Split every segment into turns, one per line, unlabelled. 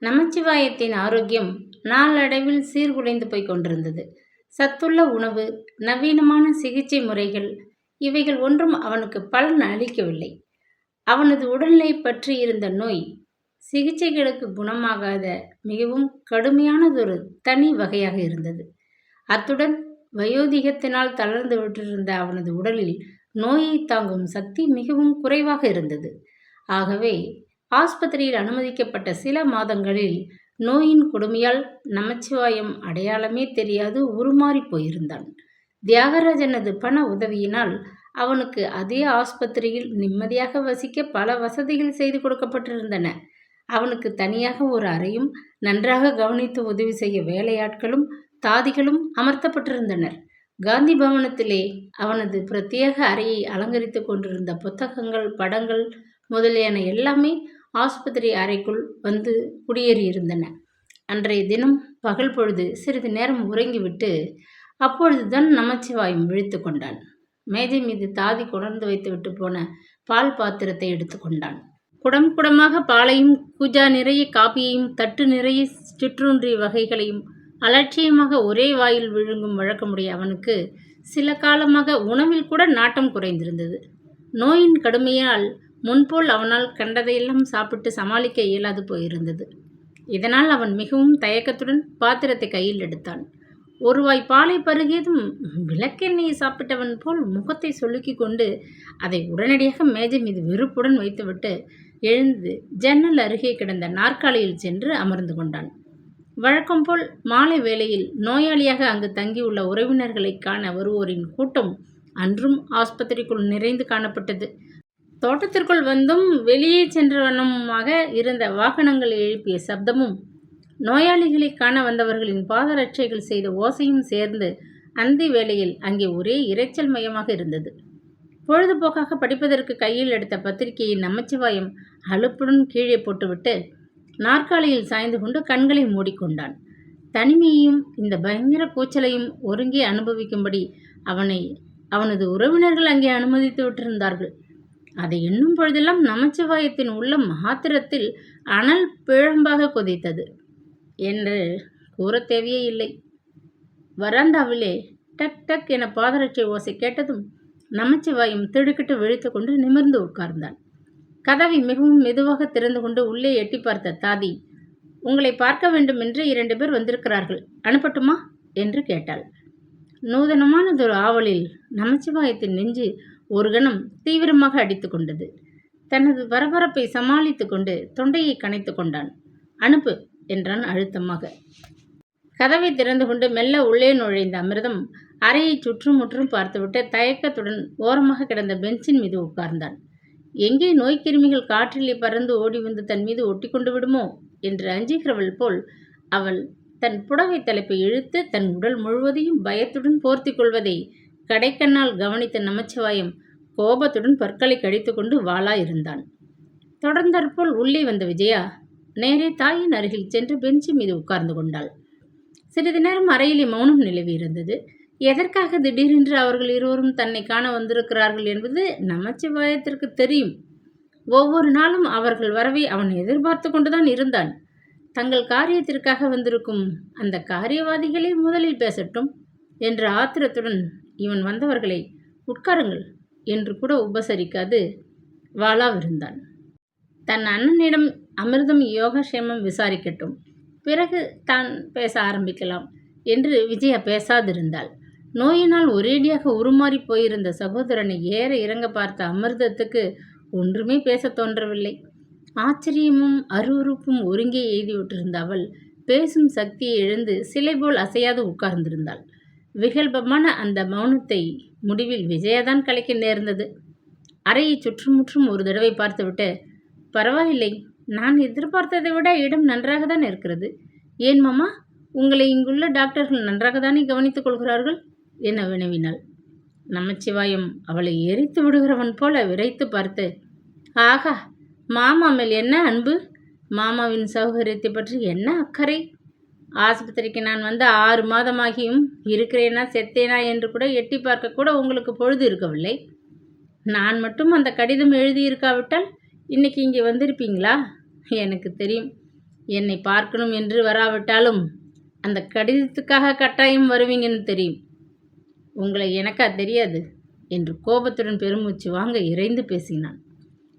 நமச்சிவாயத்தின் ஆரோக்கியம் நாளடைவில் சீர்குலைந்து போய் கொண்டிருந்தது. சத்துள்ள உணவு, நவீனமான சிகிச்சை முறைகள் இவைகள் ஒன்றும் அவனுக்கு பலன் அளிக்கவில்லை. அவனது உடல்நிலை பற்றி இருந்த நோய் சிகிச்சைகளுக்கு குணமாகாத மிகவும் கடுமையானதொரு தனி வகையாக இருந்தது. அத்துடன் வயோதிகத்தினால் தளர்ந்து விட்டிருந்த அவனது உடலில் நோயை தாங்கும் சக்தி மிகவும் குறைவாக இருந்தது. ஆகவே ஆஸ்பத்திரியில் அனுமதிக்கப்பட்ட சில மாதங்களில் நோயின் கொடுமையால் நமச்சிவாயம் அடையாளமே தெரியாது உருமாறி போயிருந்தான். தியாகராஜனது பண உதவியினால் அவனுக்கு அதே ஆஸ்பத்திரியில் நிம்மதியாக வசிக்க பல வசதிகள் செய்து கொடுக்கப்பட்டிருந்தன. அவனுக்கு தனியாக ஒரு அறையும் நன்றாக கவனித்து உதவி செய்ய வேலையாட்களும் தாதிகளும் அமர்த்தப்பட்டிருந்தனர். காந்தி பவனத்திலே அவனது பிரத்யேக அறையை அலங்கரித்து கொண்டிருந்த புத்தகங்கள், படங்கள் முதலியன எல்லாமே ஆஸ்பத்திரி அறைக்குள் வந்து குடியேறியிருந்தன. அன்றைய தினம் பகல் பொழுது சிறிது நேரம் உறங்கிவிட்டு அப்பொழுதுதான் நமச்சிவாயம் விழித்து கொண்டான். மேஜை மீது தாதி கொணர்ந்து வைத்துவிட்டு போன பால் பாத்திரத்தை எடுத்துக்கொண்டான். குடம் குடமாக பாலையும், கூஜா நிறைய காப்பியையும், தட்டு நிறைய சிற்றுண்டி வகைகளையும் அலட்சியமாக ஒரே வாயில் விழுங்கும் வழக்கமுடைய அவனுக்கு சில காலமாக உணவில் கூட நாட்டம் குறைந்திருந்தது. நோயின் கடுமையால் முன்போல் அவனால் கண்டதையெல்லாம் சாப்பிட்டு சமாளிக்க இயலாது போயிருந்தது. இதனால் அவன் மிகவும் தயக்கத்துடன் பாத்திரத்தை கையில் எடுத்தான். ஒரு வாய் பாலை பருகியதும் விளக்கெண்ணெயை சாப்பிட்டவன் போல் முகத்தை சொலுக்கி கொண்டு அதை உடனடியாக மேஜை மீது வெறுப்புடன் வைத்துவிட்டு எழுந்து ஜன்னல் அருகே கிடந்த நாற்காலியில் சென்று அமர்ந்து கொண்டான். வழக்கம் போல் மாலை வேளையில் நோயாளியாக அங்கு தங்கியுள்ள உறவினர்களை காண வருவோரின் கூட்டம் அன்றும் ஆஸ்பத்திரிக்குள் நிறைந்து காணப்பட்டது. தோட்டத்திற்குள் வந்தும் வெளியே சென்ற வண்ணமாக இருந்த வாகனங்கள் எழுப்பிய சப்தமும், நோயாளிகளை காண வந்தவர்களின் பாதரட்சைகள் செய்த ஓசையும் சேர்ந்து அந்தி வேளையில் அங்கே ஒரே இரைச்சல் மயமாக இருந்தது. பொழுதுபோக்காக படிப்பதற்கு கையில் எடுத்த பத்திரிகையை நமச்சிவாயம் அலுப்புடன் கீழே போட்டுவிட்டு நாற்காலியில் சாய்ந்து கொண்டு கண்களை மூடிக்கொண்டான். தனிமையையும் இந்த பயங்கர கூச்சலையும் ஒருங்கே அனுபவிக்கும்படி அவனது உறவினர்கள் அங்கே அனுமதித்து விட்டிருந்தார்கள். அதை எண்ணும் பொழுதெல்லாம் நமச்சிவாயத்தின் உள்ளம் ஆத்திரத்தில் அனல் பிழம்பாக கொதித்தது என்று கூற தேவையே இல்லை. வராந்தாவிலே டக் டக் என பாதரட்சை ஓசை கேட்டதும் நமச்சிவாயம் திடுக்கிட்டு விழித்து கொண்டு நிமிர்ந்து உட்கார்ந்தான். கதவை மிகவும் மெதுவாக திறந்து கொண்டு உள்ளே எட்டி பார்த்த தாதி, உங்களை பார்க்க வேண்டும் என்று 2 பேர் வந்திருக்கிறார்கள், அனுப்பட்டுமா என்று கேட்டாள். நூதனமானதொரு ஆவலில் நமச்சிவாயத்தின் நெஞ்சு ஒரு கணம் தீவிரமாக அடித்து கொண்டது. தனது பரபரப்பை சமாளித்து கொண்டு தொண்டையை கனைத்து கொண்டான். அனுப்பு என்றான் அழுத்தமாக. கதவை திறந்து கொண்டு மெல்ல உள்ளே நுழைந்த அமிர்தம் அறையை சுற்றுமுற்றும் பார்த்துவிட்டு தயக்கத்துடன் ஓரமாக கிடந்த பெஞ்சின் மீது உட்கார்ந்தான். எங்கே நோய்க்கிருமிகள் காற்றிலே பறந்து ஓடி வந்து தன் மீது ஒட்டி கொண்டு விடுமோ என்று அஞ்சுகிறவள் போல் அவள் தன் புடவை தலைப்பை இழுத்து தன் உடல் முழுவதையும் பயத்துடன் போர்த்தி கொள்வதை கடைக்கண்ணால் கவனித்த நமச்சிவாயம் கோபத்துடன் பற்களை கடித்து கொண்டு வாளா இருந்தான். தொடர்ந்தாற்போல் உள்ளே வந்த விஜயா நேரே தாயின் அருகில் சென்று பெஞ்சு மீது உட்கார்ந்து கொண்டாள். சிறிது நேரம் அறையிலே மௌனம் நிலவி இருந்தது. எதற்காக திடீரென்று அவர்கள் இருவரும் தன்னை காண வந்திருக்கிறார்கள் என்பது நமச்சிவாயத்திற்கு தெரியும். ஒவ்வொரு நாளும் அவர்கள் வரவை அவன் எதிர்பார்த்து கொண்டுதான் இருந்தான். தங்கள் காரியத்திற்காக வந்திருக்கும் அந்த காரியவாதிகளே முதலில் பேசட்டும் என்ற ஆத்திரத்துடன் இவன் வந்தவர்களை உட்காருங்கள் என்று கூட உபசரிக்காது வாளாவிருந்தான். தன் அண்ணனிடம் அமிர்தம் யோகக்ஷேமம் விசாரிக்கட்டும், பிறகு தான் பேச ஆரம்பிக்கலாம் என்று விஜயா பேசாதிருந்தாள். நோயினால் ஒரேடியாக உருமாறி போயிருந்த சகோதரனை ஏற இறங்க பார்த்த அமிர்தத்துக்கு ஒன்றுமே பேச தோன்றவில்லை. ஆச்சரியமும் அருவருப்பும் ஒருங்கே எழுதிவிட்டிருந்த அவள் பேசும் சக்தியை இழந்து சிலை போல் அசையாது உட்கார்ந்திருந்தாள். விகல்பமான அந்த மௌனத்தை முடிவில் விஜயாதான் கலைக்க நேர்ந்தது. அறையை சுற்றுமுற்றும் ஒரு தடவை பார்த்துவிட்டு, பரவாயில்லை, நான் எதிர்பார்த்ததை விட இடம் நன்றாக தான் இருக்கிறது. ஏன் மாமா, உங்களை இங்குள்ள டாக்டர்கள் நன்றாகத்தானே கவனித்துக் கொள்கிறார்கள் என வினவினாள். நமச்சிவாயம் அவளை எரித்து விடுகிறவன் போல விரைத்து பார்த்து, ஆகா, மாமா மேல் என்ன அன்பு, மாமாவின் சௌகரியத்தை பற்றி என்ன அக்கறை. ஆஸ்பத்திரிக்கு நான் வந்து 6 மாதமாகியும் இருக்கிறேனா செத்தேனா என்று கூட எட்டி பார்க்க கூட உங்களுக்கு பொழுது இருக்கவில்லை. நான் மட்டும் அந்த கடிதம் எழுதியிருக்காவிட்டால் இன்னைக்கு இங்கே வந்திருப்பீங்களா? எனக்கு தெரியும். என்னை பார்க்கணும் என்று வராவிட்டாலும் அந்த கடிதத்துக்காக கட்டாயம் வருவீங்கன்னு தெரியும். உங்களை எனக்கா தெரியாது என்று கோபத்துடன் பெருமூச்சு வாங்க இறைந்து பேசினான்.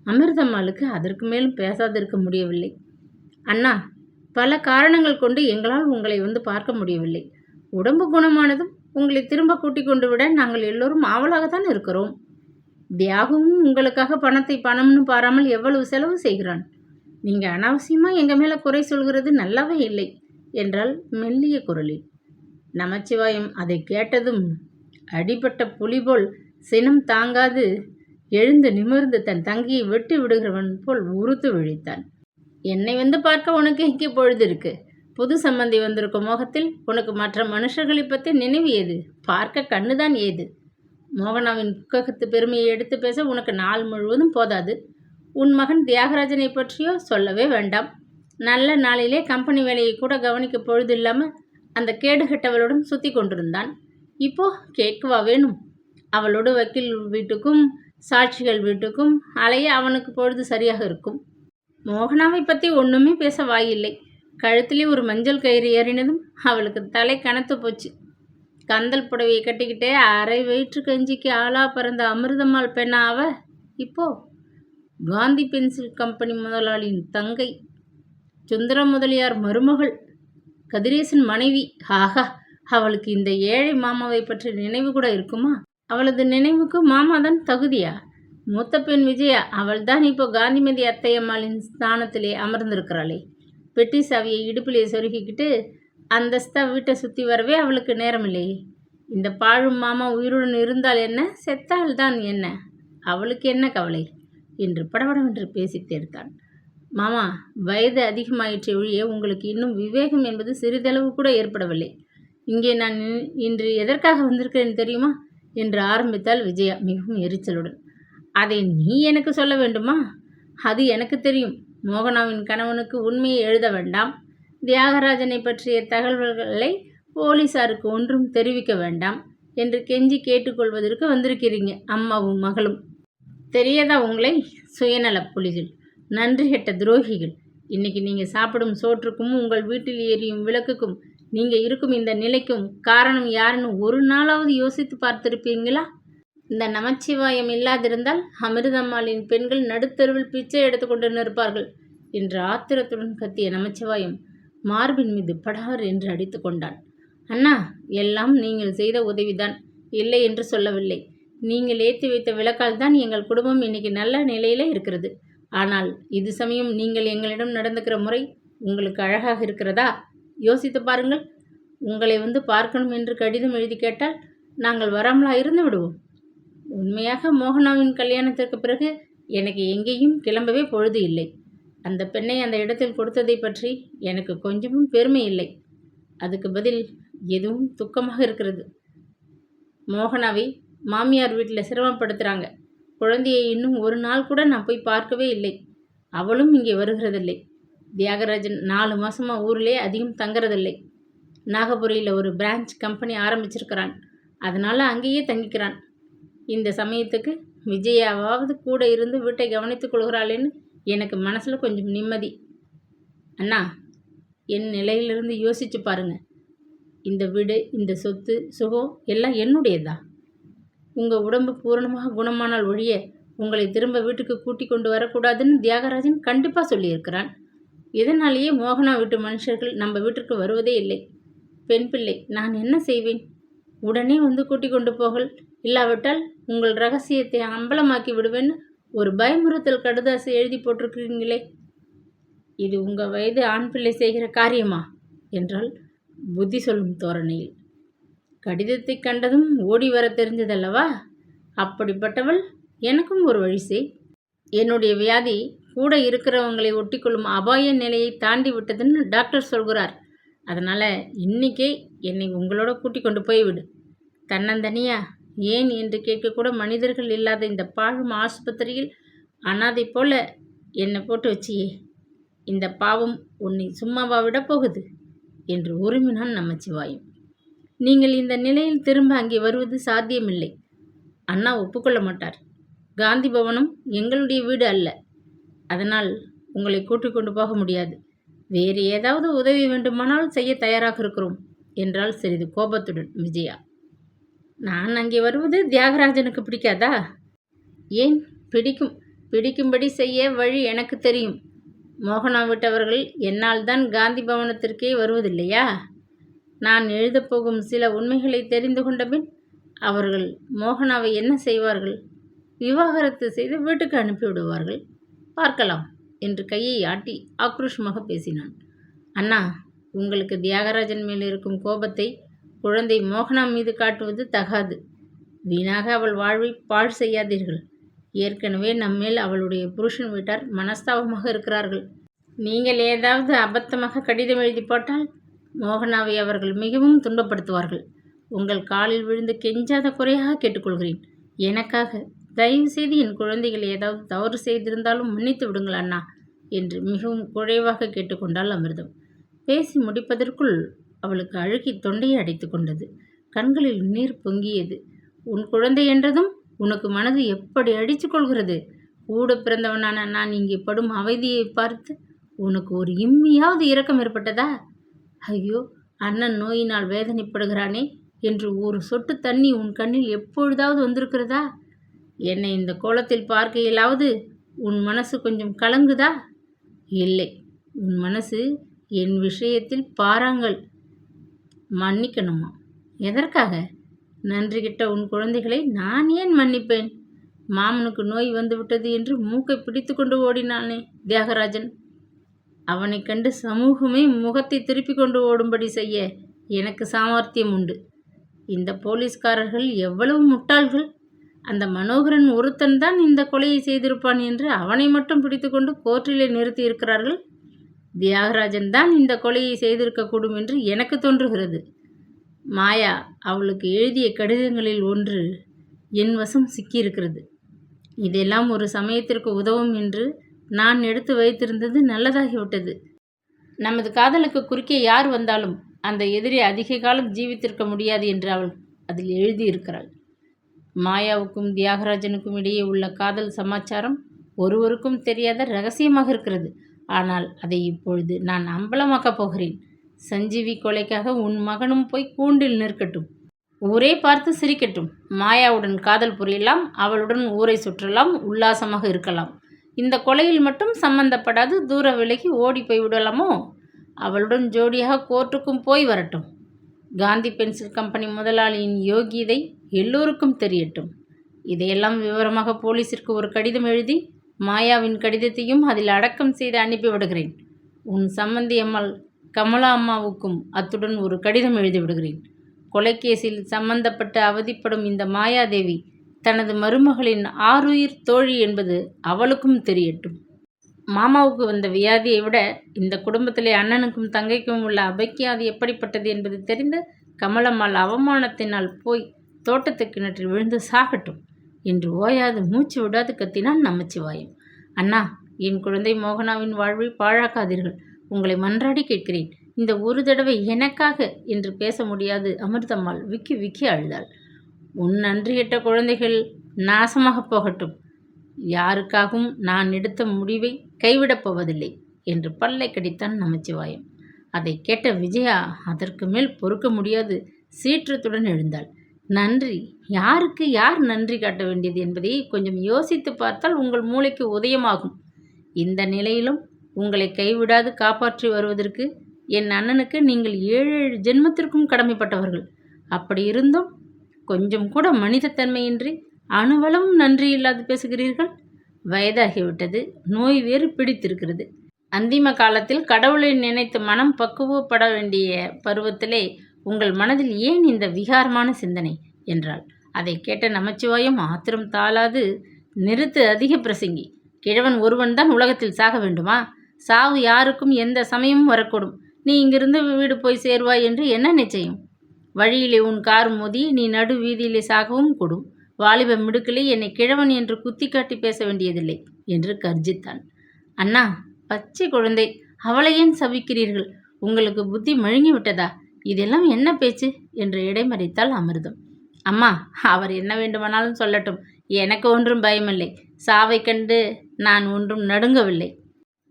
அமிர்தம்மாளுக்கு அதற்கு மேலும் பேசாதிருக்க முடியவில்லை. அண்ணா, பல காரணங்கள் கொண்டு எங்களால் உங்களை வந்து பார்க்க முடியவில்லை. உடம்பு குணமானதும் உங்களை திரும்ப கூட்டிக் கொண்டு விட நாங்கள் எல்லோரும் ஆவலாகத்தான் இருக்கிறோம். தியாகவும் உங்களுக்காக பணம்னு பாராமல் எவ்வளவு செலவு செய்கிறான். நீங்கள் அனாவசியமாக எங்கள் மேலே குறை சொல்கிறது நல்லாவே இல்லை என்றால் மெல்லிய குரலில். நமச்சிவாயம் அதை கேட்டதும் அடிபட்ட புலி போல் சினம் தாங்காது எழுந்து நிமிர்ந்து தன் தங்கியை வெட்டி விடுகிறவன் போல் உறுத்து விழித்தான். என்னை வந்து பார்க்க உனக்கு இங்கே பொழுது இருக்கு. புது சம்பந்தி வந்திருக்கும் மோகத்தில் உனக்கு மற்ற மனுஷர்களை பற்றி நினைவு ஏது? பார்க்க கண்ணுதான் ஏது? மோகனாவின் புக்ககத்து பெருமையை எடுத்து பேச உனக்கு நாள் முழுவதும் போதாது. உன் மகன் தியாகராஜனை பற்றியோ சொல்லவே வேண்டாம். நல்ல நாளிலே கம்பெனி வேலையை கூட கவனிக்க பொழுது இல்லாமல் அந்த கேடுகட்டவளுடன் சுற்றி கொண்டிருந்தான். இப்போ கேட்கவா வேணும்? அவளோடு வக்கீல் வீட்டுக்கும் சாட்சிகள் வீட்டுக்கும் அலைய அவனுக்கு பொழுது சரியாக இருக்கும். மோகனாவை பற்றி ஒன்றுமே பேச வாயில்லை. கழுத்திலே ஒரு மஞ்சள் கயிறு ஏறினதும் அவளுக்கு தலை கனத்து போச்சு. கந்தல் புடவையை கட்டிக்கிட்டே அரை வயிற்று கஞ்சிக்கு ஆளா பிறந்த அமிர்தம்மாள் பெண்ணா அவ இப்போ? காந்தி பென்சில் கம்பெனி முதலாளியின் தங்கை, சுந்தர முதலியார் மருமகள், கதிரேசன் மனைவி. ஆகா, அவளுக்கு இந்த ஏழை மாமாவை பற்றி நினைவு கூட இருக்குமா? அவளது நினைவுக்கு மாமாதான் தகுதியா? மூத்த பெண் விஜயா, அவள்தான் இப்போ காந்திமதி அத்தையம்மாளின் ஸ்தானத்திலே அமர்ந்திருக்கிறாளே. பெட்டி சாவியை இடுப்பிலே சொருகிக்கிட்டு அந்தஸ்தா வீட்டை சுற்றி வரவே அவளுக்கு நேரமில்லையே. இந்த பாழும் மாமா உயிருடன் இருந்தால் என்ன, செத்தால் தான் என்ன, அவளுக்கு என்ன கவலை என்று படபடவென்று பேசி தேர்த்தான். மாமா, வயது அதிகமாயிற்றை ஒழிய உங்களுக்கு இன்னும் விவேகம் என்பது சிறிதளவு கூட ஏற்படவில்லை. இங்கே நான் இன்று எதற்காக வந்திருக்கிறேன் தெரியுமா என்று ஆரம்பித்தாள் விஜயா மிகவும் எரிச்சலுடன். அதை நீ எனக்கு சொல்ல வேண்டுமா? அது எனக்கு தெரியும். மோகனாவின் கணவனுக்கு உண்மையை எழுத வேண்டாம். தியாகராஜனை பற்றிய தகவல்களை போலீசாருக்கு ஒன்றும் தெரிவிக்க வேண்டாம் என்று கெஞ்சி கேட்டுக்கொள்வதற்கு வந்திருக்கிறீங்க அம்மாவும் மகளும். தெரியாதா உங்களை? சுயநலப் புலிகள், நன்றி கெட்ட துரோகிகள். இன்னைக்கு நீங்கள் சாப்பிடும் சோற்றுக்கும் உங்கள் வீட்டில் எரியும் விளக்குக்கும் நீங்கள் இருக்கும் இந்த நிலைக்கும் காரணம் யாருன்னு ஒரு நாளாவது யோசித்து பார்த்திருப்பீங்களா? இந்த நமச்சிவாயம் இல்லாதிருந்தால் அமிர்தம்மாளின் பெண்கள் நடுத்தருவில் பிச்சை எடுத்துக்கொண்டு நிற்பார்கள் என்று ஆத்திரத்துடன் கத்திய நமச்சிவாயம் மார்பின் மீது படார் என்று அடித்து கொண்டான். அண்ணா, எல்லாம் நீங்கள் செய்த உதவிதான், இல்லை என்று சொல்லவில்லை. நீங்கள் ஏற்றி வைத்த விளக்கால் தான் எங்கள் குடும்பம் இன்னைக்கு நல்ல நிலையில இருக்கிறது. ஆனால் இது சமயம் நீங்கள் எங்களிடம் நடந்துக்கிற முறை உங்களுக்கு அழகாக இருக்கிறதா? யோசித்து பாருங்கள். உங்களை வந்து பார்க்கணும் என்று கடிதம் எழுதி கேட்டால் நாங்கள் வராமலா இருந்து விடுவோம். உண்மையாக மோகனாவின் கல்யாணத்திற்கு பிறகு எனக்கு எங்கேயும் கிளம்பவே பொழுது இல்லை. அந்த பெண்ணை அந்த இடத்தில் கொடுத்ததை பற்றி எனக்கு கொஞ்சமும் பெருமை இல்லை. அதுக்கு பதில் எதுவும் துக்கமாக இருக்கிறது. மோகனாவை மாமியார் வீட்டில் சிரமப்படுத்துகிறாங்க. குழந்தையை இன்னும் ஒரு நாள் கூட நான் போய் பார்க்கவே இல்லை. அவளும் இங்கே வருகிறதில்லை. தியாகராஜன் 4 மாதமாக ஊரிலே அதிகம் தங்குறதில்லை. நாகபுரியில் ஒரு பிரான்ச் கம்பெனி ஆரம்பிச்சிருக்கிறான். அதனால் அங்கேயே தங்கிக்கிறான். இந்த சமயத்துக்கு விஜயாவாவது கூட இருந்து வீட்டை கவனித்துக் கொள்கிறாளேன்னு எனக்கு மனசில் கொஞ்சம் நிம்மதி. அண்ணா, என் நிலையிலிருந்து யோசிச்சு பாருங்க. இந்த வீடு, இந்த சொத்து சுகம் எல்லாம் என்னுடையதா? உங்கள் உடம்பு பூரணமாக குணமானால் ஒழிய உங்களை திரும்ப வீட்டுக்கு கூட்டி கொண்டு வரக்கூடாதுன்னு தியாகராஜன் கண்டிப்பாக சொல்லியிருக்கிறான். இதனாலேயே மோகனா வீட்டு மனுஷர்கள் நம்ம வீட்டிற்கு வருவதே இல்லை. பெண் பிள்ளை, நான் என்ன செய்வேன்? உடனே வந்து கூட்டி கொண்டு போகல், இல்லாவிட்டால் உங்கள் ரகசியத்தை அம்பலமாக்கி விடுவேன்னு ஒரு பயமுறுத்தல் கடுதாசை எழுதி போட்டிருக்கிறீங்களே. இது உங்கள் வயது ஆண் பிள்ளை செய்கிற காரியமா என்றால் புத்தி சொல்லும் தோரணையில். கடிதத்தை கண்டதும் ஓடி வர தெரிஞ்சதல்லவா? அப்படிப்பட்டவள் எனக்கும் ஒரு வழி செய். என்னுடைய வியாதி கூட இருக்கிறவங்களை ஒட்டிக்கொள்ளும் அபாய நிலையை தாண்டி விட்டதுன்னு டாக்டர் சொல்கிறார். அதனால் இன்னைக்கே என்னை உங்களோட கூட்டி கொண்டு போய்விடு. தன்னந்தனியா ஏன் என்று கேட்கக்கூட மனிதர்கள் இல்லாத இந்த பாழும் ஆஸ்பத்திரியில் அனாதை போல என்னை போட்டு வச்சியே. இந்த பாவம் உன்னை சும்மாவா விட போகுது என்று உருமினான் நமச்சிவாயம். நீங்கள் இந்த நிலையில் திரும்ப அங்கே வருவது சாத்தியமில்லை. அண்ணா ஒப்புக்கொள்ள மாட்டார். காந்தி பவனம் எங்களுடைய வீடு அல்ல. அதனால் உங்களை கூட்டிக் கொண்டு போக முடியாது. வேறு ஏதாவது உதவி வேண்டுமானால் செய்ய தயாராக இருக்கிறோம் என்றாள் சிறிது கோபத்துடன் விஜயா. நான் அங்கே வருவது தியாகராஜனுக்கு பிடிக்காதா? ஏன் பிடிக்கும். பிடிக்கும்படி செய்ய வழி எனக்கு தெரியும். மோகனா விட்டவர்கள் என்னால் தான் காந்தி பவனத்திற்கே வருவதில்லையா? நான் எழுதப்போகும் சில உண்மைகளை தெரிந்து கொண்டபின் அவர்கள் மோகனாவை என்ன செய்வார்கள்? விவாகரத்து செய்து வீட்டுக்கு அனுப்பிவிடுவார்கள். பார்க்கலாம் என்று கையை ஆட்டி ஆக்ரோஷமாக பேசினான். அண்ணா, உங்களுக்கு தியாகராஜன் மேல் இருக்கும் கோபத்தை குழந்தை மோகனா மீது காட்டுவது தகாது. வீணாக அவள் வாழ்வை பாழ் செய்யாதீர்கள். ஏற்கனவே நம்மேல் அவளுடைய புருஷன் வீட்டார் மனஸ்தாபமாக இருக்கிறார்கள். நீங்கள் ஏதாவது அபத்தமாக கடிதம் எழுதி போட்டால் மோகனாவை அவர்கள் மிகவும் துன்பப்படுத்துவார்கள். உங்கள் காலில் விழுந்து கெஞ்சாத குறையாக கேட்டுக்கொள்கிறேன். எனக்காக தயவு செய்து என் குழந்தைகள் ஏதாவது தவறு செய்திருந்தாலும் மன்னித்து விடுங்கள் அண்ணா என்று மிகவும் குறைவாக கேட்டுக்கொண்டாள் அமிர்தம். பேசி முடிப்பதற்குள் அவளுக்கு அழுகி தொண்டையை அடைத்து கொண்டது. கண்களில் நீர் பொங்கியது. உன் குழந்தை என்றதும் உனக்கு மனது எப்படி அடித்து கொள்கிறது? கூட பிறந்தவனான நான் இங்கே படும் அவதியை பார்த்து உனக்கு ஒரு இம்மியாவது இரக்கம் ஏற்பட்டதா? ஐயோ, அண்ணன் நோயினால் வேதனைப்படுகிறானே என்று ஒரு சொட்டு தண்ணி உன் கண்ணில் எப்பொழுதாவது வந்திருக்கிறதா? என்னை இந்த கோலத்தில் பார்க்கையிலாவது உன் மனசு கொஞ்சம் கலங்குதா? இல்லை, உன் மனசு என் விஷயத்தில் பாராங்கள். மன்னிக்கணுமா? எதற்காக? நன்றி கிட்ட உன் குழந்தைகளை நான் ஏன் மன்னிப்பேன்? மாமனுக்கு நோய் வந்துவிட்டது என்று மூக்கை பிடித்து கொண்டு ஓடினானே தியாகராஜன், அவனை கண்டு சமூகமே முகத்தை திருப்பி கொண்டு ஓடும்படி செய்ய எனக்கு சாமர்த்தியம் உண்டு. இந்த போலீஸ்காரர்கள் எவ்வளவு முட்டாள்கள்! அந்த மனோகரன் ஒருத்தன் தான் இந்த கொலையை செய்திருப்பான் என்று அவனை மட்டும் பிடித்து கொண்டு கோர்ட்டிலே நிறுத்தி இருக்கிறார்கள். தியாகராஜன் தான் இந்த கொலையை செய்திருக்கக்கூடும் என்று எனக்கு தோன்றுகிறது. மாயா அவளுக்கு எழுதிய கடிதங்களில் ஒன்று என் வசம் சிக்கியிருக்கிறது. இதெல்லாம் ஒரு சமயத்திற்கு உதவும் என்று நான் எடுத்து வைத்திருந்தது நல்லதாகிவிட்டது. நமது காதலுக்கு குறுக்கே யார் வந்தாலும் அந்த எதிரி அதிக காலம் ஜீவித்திருக்க முடியாது என்று அவள் அதில் எழுதியிருக்கிறாள். மாயாவுக்கும் தியாகராஜனுக்கும் இடையே உள்ள காதல் சமாச்சாரம் ஒருவருக்கும் தெரியாத ரகசியமாக இருக்கிறது. ஆனால் அதை இப்பொழுது நான் அம்பலமாக்கப் போகிறேன். சஞ்சீவி கொலைக்காக உன் மகனும் போய் கூண்டில் நிற்கட்டும். ஊரே பார்த்து சிரிக்கட்டும். மாயாவுடன் காதல் புரியலாம், அவளுடன் ஊரை சுற்றலாம், உல்லாசமாக இருக்கலாம். இந்த கொலையில் மட்டும் சம்பந்தப்படாது தூர விலகி ஓடி போய் விடலாமோ? அவளுடன் ஜோடியாக கோர்ட்டுக்கும் போய் வரட்டும். காந்தி பென்சில் கம்பெனி முதலாளியின் யோகியதை எல்லோருக்கும் தெரியட்டும். இதையெல்லாம் விவரமாக போலீஸிற்கு ஒரு கடிதம் எழுதி மாயாவின் கடிதத்தையும் அதில் அடக்கம் செய்து அனுப்பிவிடுகிறேன். உன் சம்பந்தி அம்மாள் கமலா அம்மாவுக்கும் அத்துடன் ஒரு கடிதம் எழுதிவிடுகிறேன். கொலைக்கேசில் சம்பந்தப்பட்டு அவதிப்படும் இந்த மாயாதேவி தனது மருமகளின் ஆருயிர் தோழி என்பது அவளுக்கும் தெரியட்டும். மாமாவுக்கு வந்த வியாதியை விட இந்த குடும்பத்திலே அண்ணனுக்கும் தங்கைக்கும் உள்ள அபக்கியாதி எப்படிப்பட்டது என்பது தெரிந்து கமலம்மாள் அவமானத்தினால் போய் தோட்டத்து கிணற்றில் விழுந்து சாகட்டும் என்று ஓயாது மூச்சு விடாது கத்தினான் நமச்சிவாயம். அண்ணா, என் குழந்தை மோகனாவின் வாழ்வை பாழாக்காதீர்கள். உங்களை மன்றாடி கேட்கிறேன். இந்த ஒரு தடவை எனக்காக என்று பேச முடியாது அமிர்தம்மாள் விக்கி விக்கி அழுதாள். உன் நன்றியற்ற குழந்தைகள் நாசமாக போகட்டும். யாருக்காகவும் நான் எடுத்த முடிவை கைவிடப் போவதில்லை என்று பல்லை கடித்தான் நமச்சிவாயம். அதை கேட்ட விஜயா அதற்கு மேல் பொறுக்க முடியாது சீற்றத்துடன் எழுந்தாள். நன்றி? யாருக்கு யார் நன்றி காட்ட வேண்டியது என்பதை கொஞ்சம் யோசித்து பார்த்தால் உங்கள் மூளைக்கு உதயமாகும். இந்த நிலையிலும் உங்களை கைவிடாது காப்பாற்றி வருவதற்கு என் அண்ணனுக்கு நீங்கள் 7 ஜென்மத்திற்கும் கடமைப்பட்டவர்கள். அப்படி இருந்தும் கொஞ்சம் கூட மனிதத்தன்மையின்றி அணுவளவும் நன்றி இல்லாது பேசுகிறீர்கள். வயதாகிவிட்டது, நோய் வேறு பிடித்திருக்கிறது. அந்திம காலத்தில் கடவுளை நினைத்து மனம் பக்குவப்பட வேண்டிய பருவத்திலே உங்கள் மனதில் ஏன் இந்த விகாரமான சிந்தனை என்றாள். அதை கேட்ட நமச்சிவாயம் ஆத்திரம் தாளாது, நிறுத்து அதிக பிரசங்கி. கிழவன் ஒருவன் தான் உலகத்தில் சாக வேண்டுமா? சாவு யாருக்கும் எந்த சமயமும் வரக்கூடும். நீ இங்கிருந்து வீடு போய் சேர்வாய் என்று என்ன நிச்சயம்? வழியிலே உன் கார் மோதி நீ நடு வீதியிலே சாகவும் கூடும். வாலிப மிடுக்கிலே என்னை கிழவன் என்று குத்தி காட்டி பேச வேண்டியதில்லை என்று கர்ஜித்தான். அண்ணா, பச்சை குழந்தை, அவளை ஏன் சபிக்கிறீர்கள்? உங்களுக்கு புத்தி மழுங்கி விட்டதா? இதெல்லாம் என்ன பேச்சு என்று இடைமறித்தாள் அமிர்தம். அம்மா, அவர் என்ன வேண்டுமானாலும் சொல்லட்டும். எனக்கு ஒன்றும் பயமில்லை. சாவை கண்டு நான் ஒன்றும் நடுங்கவில்லை.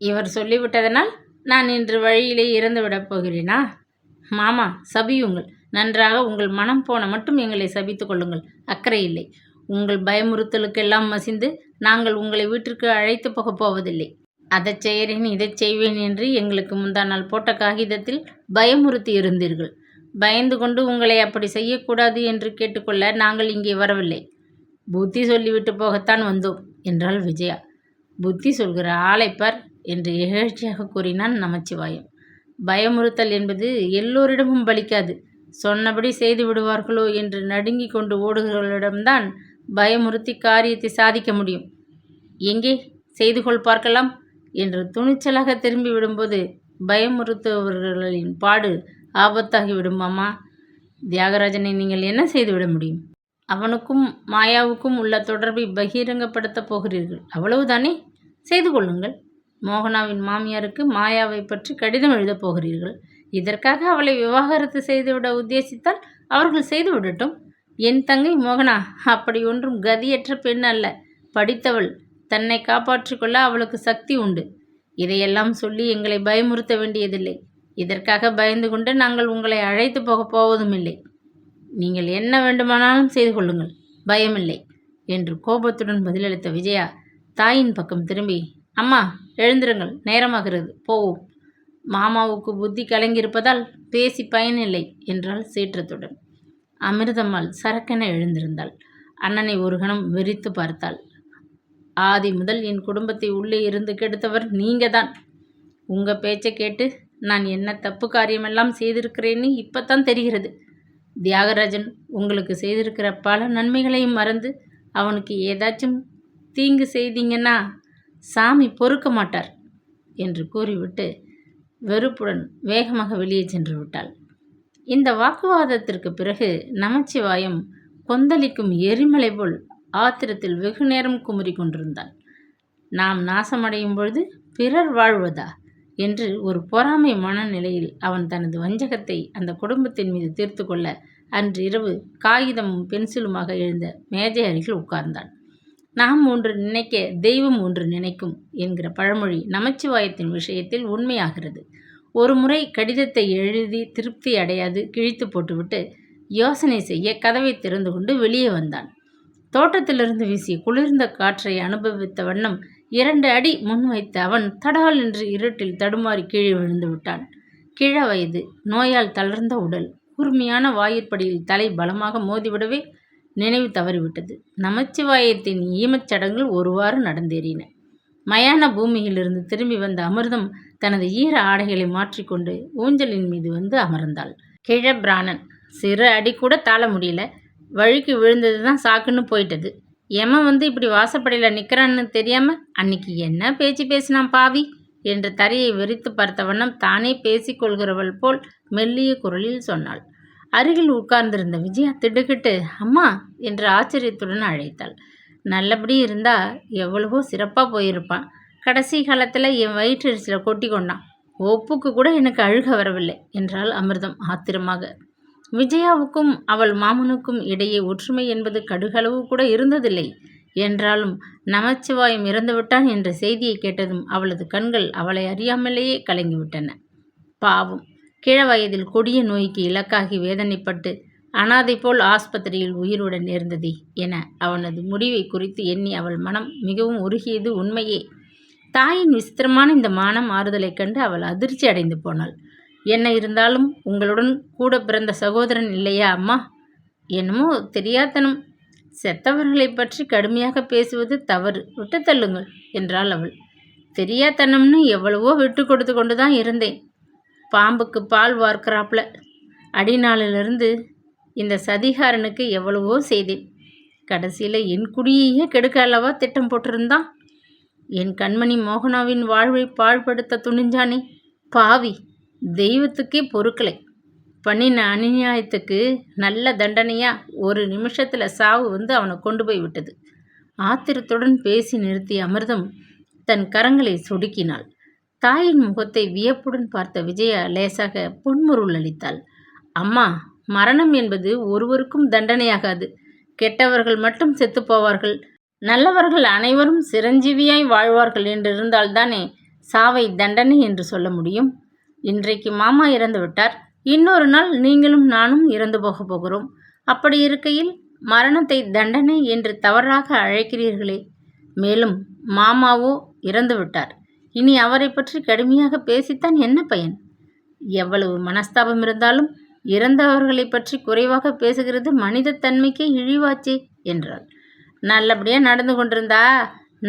இவர் சொல்லிவிட்டதனால் நான் இன்று வழியிலே இறந்துவிடப் போகிறேனா? மாமா, சபியுங்கள். நன்றாக உங்கள் மனம் போன மட்டும் எங்களை சபித்துக் கொள்ளுங்கள். அக்கறை இல்லை. உங்கள் பயமுறுத்தலுக்கெல்லாம் மசிந்து நாங்கள் உங்களை வீட்டிற்கு அழைத்து போகப் போவதில்லை. அதைச் செய்கிறேன் இதைச் செய்வேன் என்று எங்களுக்கு முந்தா நாள் போட்ட காகிதத்தில் பயமுறுத்தி இருந்தீர்கள். பயந்து கொண்டு உங்களை அப்படி செய்யக்கூடாது என்று கேட்டுக்கொள்ள நாங்கள் இங்கே வரவில்லை. புத்தி சொல்லிவிட்டு போகத்தான் வந்தோம் என்றாள் விஜயா. புத்தி சொல்கிற ஆளைப்பார் என்று இகழ்ச்சியாக கூறினான் நமச்சிவாயம். பயமுறுத்தல் என்பது எல்லோரிடமும் பலிக்காது. சொன்னபடி செய்து விடுவார்களோ என்று நடுங்கிக் கொண்டு ஓடுகிறவர்களிடம்தான் பயமுறுத்தி காரியத்தை சாதிக்க முடியும். எங்கே செய்து கொள் பார்க்கலாம் என்று துணிச்சலாக திரும்பி விடும்போது பயமுறுத்துபவர்களின் பாடு ஆபத்தாகிவிடும். மாமா, தியாகராஜனை நீங்கள் என்ன செய்துவிட முடியும்? அவனுக்கும் மாயாவுக்கும் உள்ள தொடர்பை பகிரங்கப்படுத்தப் போகிறீர்கள், அவ்வளவுதானே? செய்து கொள்ளுங்கள். மோகனாவின் மாமியாருக்கு மாயாவை பற்றி கடிதம் எழுதப் போகிறீர்கள். இதற்காக அவளை விவாகரத்து செய்துவிட உத்தேசித்தால் அவர்கள் செய்து விடட்டும். என் தங்கை மோகனா அப்படி ஒன்றும் கதியற்ற பெண் அல்ல. படித்தவள். தன்னை காப்பாற்றிக்கொள்ள அவளுக்கு சக்தி உண்டு. இதையெல்லாம் சொல்லி எங்களை பயமுறுத்த வேண்டியதில்லை. இதற்காக பயந்து கொண்டு நாங்கள் உங்களை அழைத்து போகப் போவதும் இல்லை. நீங்கள் என்ன வேண்டுமானாலும் செய்து கொள்ளுங்கள், பயமில்லை என்று கோபத்துடன் பதிலளித்த விஜயா தாயின் பக்கம் திரும்பி, அம்மா எழுந்திருங்கள், நேரமாகிறது, போவோம். மாமாவுக்கு புத்தி கலங்கியிருப்பதால் பேசி பயனில்லை என்றாள் சீற்றத்துடன். அமிர்தம்மாள் சரக்கென எழுந்திருந்தாள். அண்ணனை ஒரு கணம் வெறித்து பார்த்தாள். ஆதி முதல் என் குடும்பத்தை உள்ளே இருந்து கெடுத்தவர் நீங்க தான். உங்கள் பேச்சை கேட்டு நான் என்ன தப்பு காரியமெல்லாம் செய்திருக்கிறேன்னு இப்போத்தான் தெரிகிறது. தியாகராஜன் உங்களுக்கு செய்திருக்கிற பல நன்மைகளையும் மறந்து அவனுக்கு ஏதாச்சும் தீங்கு செய்தீங்கன்னா சாமி பொறுக்க மாட்டார் என்று கூறிவிட்டு வெறுப்புடன் வேகமாக வெளியே சென்று விட்டாள். இந்த வாக்குவாதத்திற்கு பிறகு நமச்சிவாயம் கொந்தளிக்கும் எரிமலை போல் ஆத்திரத்தில் வெகு நேரம் குமுறி கொண்டிருந்தான். நாம் நாசமடையும் பொழுது பிறர் வாழ்வதா என்று ஒரு பொறாமை மனநிலையில் அவன் தனது வஞ்சகத்தை அந்த குடும்பத்தின் மீது தீர்த்து கொள்ள அன்று இரவு காகிதமும் பென்சிலுமாக எழுந்த மேஜை அருகில் உட்கார்ந்தான். நாம் ஒன்று நினைக்க தெய்வம் ஒன்று நினைக்கும் என்கிற பழமொழி நமச்சிவாயத்தின் விஷயத்தில் உண்மையாகிறது. ஒரு முறை கடிதத்தை எழுதி திருப்தி அடையாது கிழித்து போட்டுவிட்டு யோசனை செய்ய கதவை திறந்து கொண்டு வெளியே வந்தான். தோட்டத்திலிருந்து வீசிய குளிர்ந்த காற்றை அனுபவித்த வண்ணம் 2 அடி முன் வைத்த அவன் தடால் என்று இருட்டில் தடுமாறி கீழே விழுந்து விட்டான். கிழ வயது, நோயால் தளர்ந்த உடல், கூர்மையான வாயிற்படியில் தலை பலமாக மோதிவிடவே நினைவு தவறிவிட்டது. நமச்சிவாயத்தின் ஈமச்சடங்குகள் ஒருவாறு நடந்தேறின. மயான பூமியிலிருந்து திரும்பி வந்த அமிர்தம் தனது ஈர ஆடைகளை மாற்றிக்கொண்டு ஊஞ்சலின் மீது வந்து அமர்ந்தாள். கிழபிராணன் சிறு அடி கூட தாழ முடியல. வழிக்கு விழுந்தது தான் சாக்குன்னு போயிட்டது. எமன் வந்து இப்படி வாசப்படையில் நிற்கிறான்னு தெரியாம அன்னைக்கு என்ன பேச்சு பேசினான் பாவி என்று தரையை வெறித்து பார்த்த வண்ணம் தானே பேசிக்கொள்கிறவள் போல் மெல்லிய குரலில் சொன்னாள். அருகில் உட்கார்ந்திருந்த விஜயா திடுக்கிட்டு அம்மா என்று ஆச்சரியத்துடன் அழைத்தாள். நல்லபடி இருந்தா எவ்வளவோ சிறப்பாக போயிருப்பான். கடைசி காலத்தில் என் வயிற்றெரிச்சலை கொட்டி கொண்டான். ஒப்புக்கு கூட எனக்கு அழுக வரவில்லை என்றாள் அமிர்தம் ஆத்திரமாக. விஜயாவுக்கும் அவள் மாமனுக்கும் இடையே ஒற்றுமை என்பது கடுகளவு கூட இருந்ததில்லை. என்றாலும் நமச்சிவாயம் இறந்துவிட்டான் என்ற செய்தியை கேட்டதும் அவளது கண்கள் அவளை அறியாமலேயே கலங்கிவிட்டன. பாவம், கிழ வயதில் கொடிய நோய்க்கு இலக்காகி வேதனைப்பட்டு அனாதை போல் ஆஸ்பத்திரியில் உயிருடன் நேர்ந்ததே என அவனது முடிவை குறித்து எண்ணி அவள் மனம் மிகவும் உருகியது உண்மையே. தாயின் விசித்திரமான இந்த மனம் ஆறுதலைக் கண்டு அவள் அதிர்ச்சி அடைந்து போனாள். என்ன இருந்தாலும் உங்களுடன் கூட பிறந்த சகோதரன் இல்லையா அம்மா? என்னமோ தெரியாதனம். செத்தவர்களை பற்றி கடுமையாக பேசுவது தவறு, விட்டு தள்ளுங்கள் என்றாள் அவள். தெரியாதனம்னு எவ்வளவோ விட்டு கொடுத்து கொண்டு தான் இருந்தேன். பாம்புக்கு பால் வார்க்கிறாப்புல அடிநாளிலிருந்து இந்த சதிகாரனுக்கு எவ்வளவோ செய்தேன். கடைசியில் என் குடியையே கெடுக்க அல்லவா திட்டம் போட்டிருந்தான். என் கண்மணி மோகனாவின் வாழ்வை பாழ்படுத்த துணிஞ்சானே பாவி, தெய்வத்துக்கே பொறுக்கலை. பண்ணின அநியாயத்துக்கு நல்ல தண்டனையா ஒரு நிமிஷத்தில் சாவு வந்து அவனை கொண்டு போய் விட்டது. ஆத்திரத்துடன் பேசி நிறுத்திய அமிர்தம் தன் கரங்களை சொடுக்கினாள். தாயின் முகத்தை வியப்புடன் பார்த்த விஜயா லேசாக புன்முருள் அளித்தாள். அம்மா, மரணம் என்பது ஒருவருக்கும் தண்டனையாகாது. கெட்டவர்கள் மட்டும் செத்து போவார்கள், நல்லவர்கள் அனைவரும் சிரஞ்சீவியாய் வாழ்வார்கள் என்றிருந்தால்தானே சாவை தண்டனை என்று சொல்ல முடியும்? இன்றைக்கு மாமா இறந்து விட்டார். இன்னொரு நாள் நீங்களும் நானும் இறந்து போகப் போகிறோம். அப்படி இருக்கையில் மரணத்தை தண்டனை என்று தவறாக அழைக்கிறீர்களே. மேலும் மாமாவோ இறந்து விட்டார். இனி அவரை பற்றி கடுமையாக பேசித்தான் என்ன பயன்? எவ்வளவு மனஸ்தாபம் இருந்தாலும் இறந்தவர்களை பற்றி குறைவாக பேசுகிறது மனித தன்மைக்கே இழிவாச்சே என்றாள். நல்லபடியாக நடந்து கொண்டிருந்தா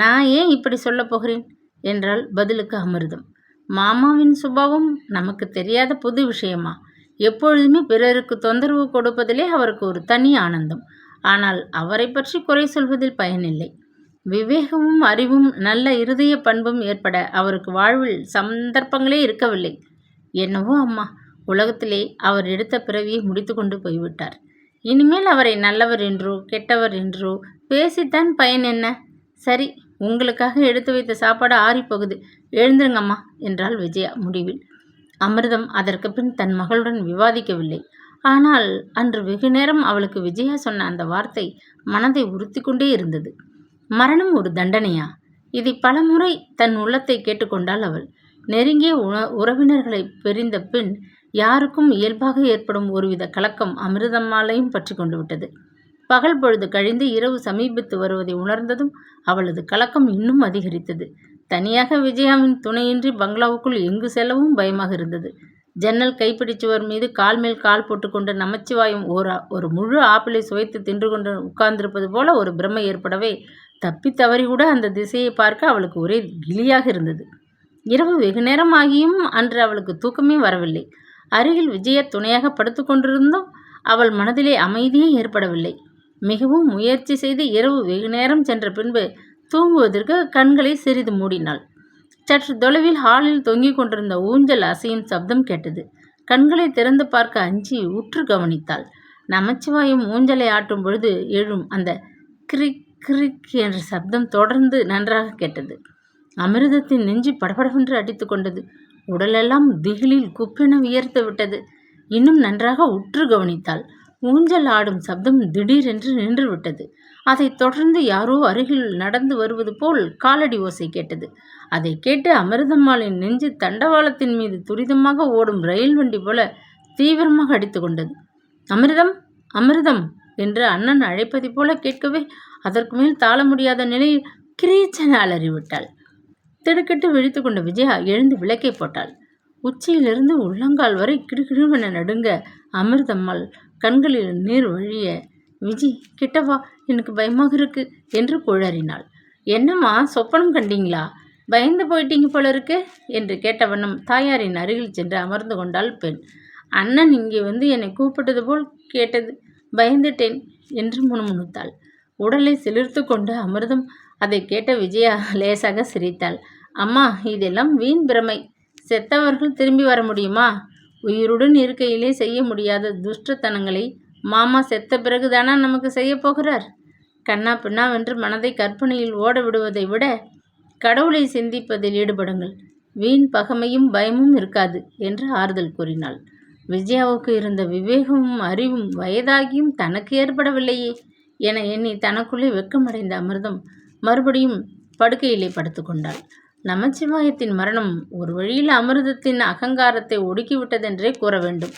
நான் ஏன் இப்படி சொல்லப் போகிறேன் என்றாள் பதிலுக்கு அமிர்தம். மாமாவின் சுபாவம் நமக்கு தெரியாத புது விஷயமா? எப்பொழுதுமே பிறருக்கு தொந்தரவு கொடுப்பதிலே அவருக்கு ஒரு தனி ஆனந்தம். ஆனால் அவரை பற்றி குறை சொல்வதில் பயனில்லை. விவேகமும் அறிவும் நல்ல இருதய பண்பும் ஏற்பட அவருக்கு வாழ்வில் சந்தர்ப்பங்களே இருக்கவில்லை. என்னவோ அம்மா, உலகத்திலே அவர் எடுத்த பிறவியை முடித்து கொண்டு போய்விட்டார். இனிமேல் அவரை நல்லவர் என்றோ கெட்டவர் என்றோ பேசித்தான் பயன் என்ன? சரி, உங்களுக்காக எடுத்து வைத்த சாப்பாடு ஆறிப்போகுது, எழுந்துருங்கம்மா என்றாள் விஜயா முடிவில். அமிர்தம் அதற்கு பின் தன் மகளுடன் விவாதிக்கவில்லை. ஆனால் அன்று வெகு நேரம் அவளுக்கு விஜயா சொன்ன அந்த வார்த்தை மனதை உறுத்தி கொண்டே இருந்தது. மரணம் ஒரு தண்டனையா? இதை பலமுறை தன் உள்ளத்தை கேட்டுக்கொண்டாள் அவள். நெருங்கிய உறவினர்களை பிரிந்த பின் யாருக்கும் இயல்பாக ஏற்படும் ஒருவித கலக்கம் அமிர்தம்மாளையும் பற்றி கொண்டு விட்டது. பகல் பொழுது கழிந்து இரவு சமீபித்து வருவதை உணர்ந்ததும் அவளது கலக்கம் இன்னும் அதிகரித்தது. தனியாக விஜயாவின் துணையின்றி பங்களாவுக்குள் எங்கு செல்லவும் பயமாக இருந்தது. ஜன்னல் கைப்பிடிச்சுவர் மீது கால் மேல் கால் போட்டுக்கொண்டு நமச்சிவாயும் ஒரு முழு ஆப்பிளை சுவைத்து தின்று கொண்டு உட்கார்ந்திருப்பது போல ஒரு பிரமை ஏற்படவே தப்பி தவறி கூட அந்த திசையை பார்க்க அவளுக்கு ஒரே கிளியாக இருந்தது. இரவு வெகு நேரம் ஆகியும் அன்று அவளுக்கு தூக்கமே வரவில்லை. அருகில் விஜயா துணையாக படுத்து கொண்டிருந்தும் அவள் மனதிலே அமைதியே ஏற்படவில்லை. மிகவும் முயற்சி செய்து இரவு வெகு நேரம் சென்ற பின்பு தூங்குவதற்கு கண்களை சிறிது மூடினாள். சற்று தொலைவில் ஹாலில் தொங்கிக் கொண்டிருந்த ஊஞ்சல் அசையும் சப்தம் கேட்டது. கண்களை திறந்து பார்க்க அஞ்சி உற்று கவனித்தாள். நமச்சிவாயும் ஊஞ்சலை ஆட்டும் பொழுது எழும் அந்த கிரிக் கிரிக் என்ற சப்தம் தொடர்ந்து நன்றாக கேட்டது. அமிர்தத்தின் நெஞ்சு படபடவென்று அடித்து கொண்டது. உடலெல்லாம் திகிலில் குப்பென வியர்த்து விட்டது. இன்னும் நன்றாக உற்று கவனித்தாள். ஊஞ்சல் ஆடும் சப்தம் திடீரென்று நின்று விட்டது. அதைத் தொடர்ந்து யாரோ அருகில் நடந்து வருவது போல் காலடி ஓசை கேட்டது. அதை கேட்டு அமிர்தம்மாளின் நெஞ்சு தண்டவாளத்தின் மீது துரிதமாக ஓடும் ரயில் வண்டி போல தீவிரமாக அடித்து கொண்டது. அமிர்தம், அமிர்தம் என்று அண்ணன் அழைப்பதை போல கேட்கவே அதற்கு மேல் தாழ முடியாத நிலையில் கிரீச்சென அலறிவிட்டாள். திடுக்கிட்டு விழித்து கொண்ட விஜயா எழுந்து விளக்கை போட்டாள். உச்சியிலிருந்து உள்ளங்கால் வரை கிடுகிடுவென நடுங்க அமிர்தம்மாள் கண்களில் நீர் வழிய, விஜி கிட்டவா, எனக்கு பயமாக இருக்கு என்று குழறினாள். என்னம்மா, சொப்பனம் கண்டீங்களா? பயந்து போயிட்டீங்க போல இருக்கு என்று கேட்ட வண்ணம் தாயாரின் அருகில் சென்று அமர்ந்து கொண்டாள் பெண். அண்ணன் இங்கே வந்து என்னை கூப்பிட்டது போல் கேட்டது, பயந்துட்டேன் என்று முணுமுணுத்தாள். உடலை சிலிர்த்து கொண்டு அமிர்தம் அதை கேட்ட விஜயா லேசாக சிரித்தாள். அம்மா, இதெல்லாம் வீண் பிரமை. செத்தவர்கள் திரும்பி வர முடியுமா? உயிருடன் இருக்கையிலே செய்ய முடியாத துஷ்டத்தனங்களை மாமா செத்த பிறகுதானா நமக்கு செய்ய போகிறார்? கண்ணா பின்னாவென்று மனதை கற்பனையில் ஓட விடுவதை விட கடவுளை சிந்திப்பதில் ஈடுபடுங்கள். வீண் பகமையும் பயமும் இருக்காது என்று ஆறுதல் கூறினாள். விஜயாவுக்கு இருந்த விவேகமும் அறிவும் வயதாகியும் தனக்கு ஏற்படவில்லையே என எண்ணி தனக்குள்ளே வெட்கமடைந்த அமிர்தம் மறுபடியும் படுக்கையிலே படுத்து கொண்டாள். நமச்சிவாயத்தின் மரணம் ஒரு வழியில் அமிர்தத்தின் அகங்காரத்தை ஒடுக்கிவிட்டதென்றே கூற வேண்டும்.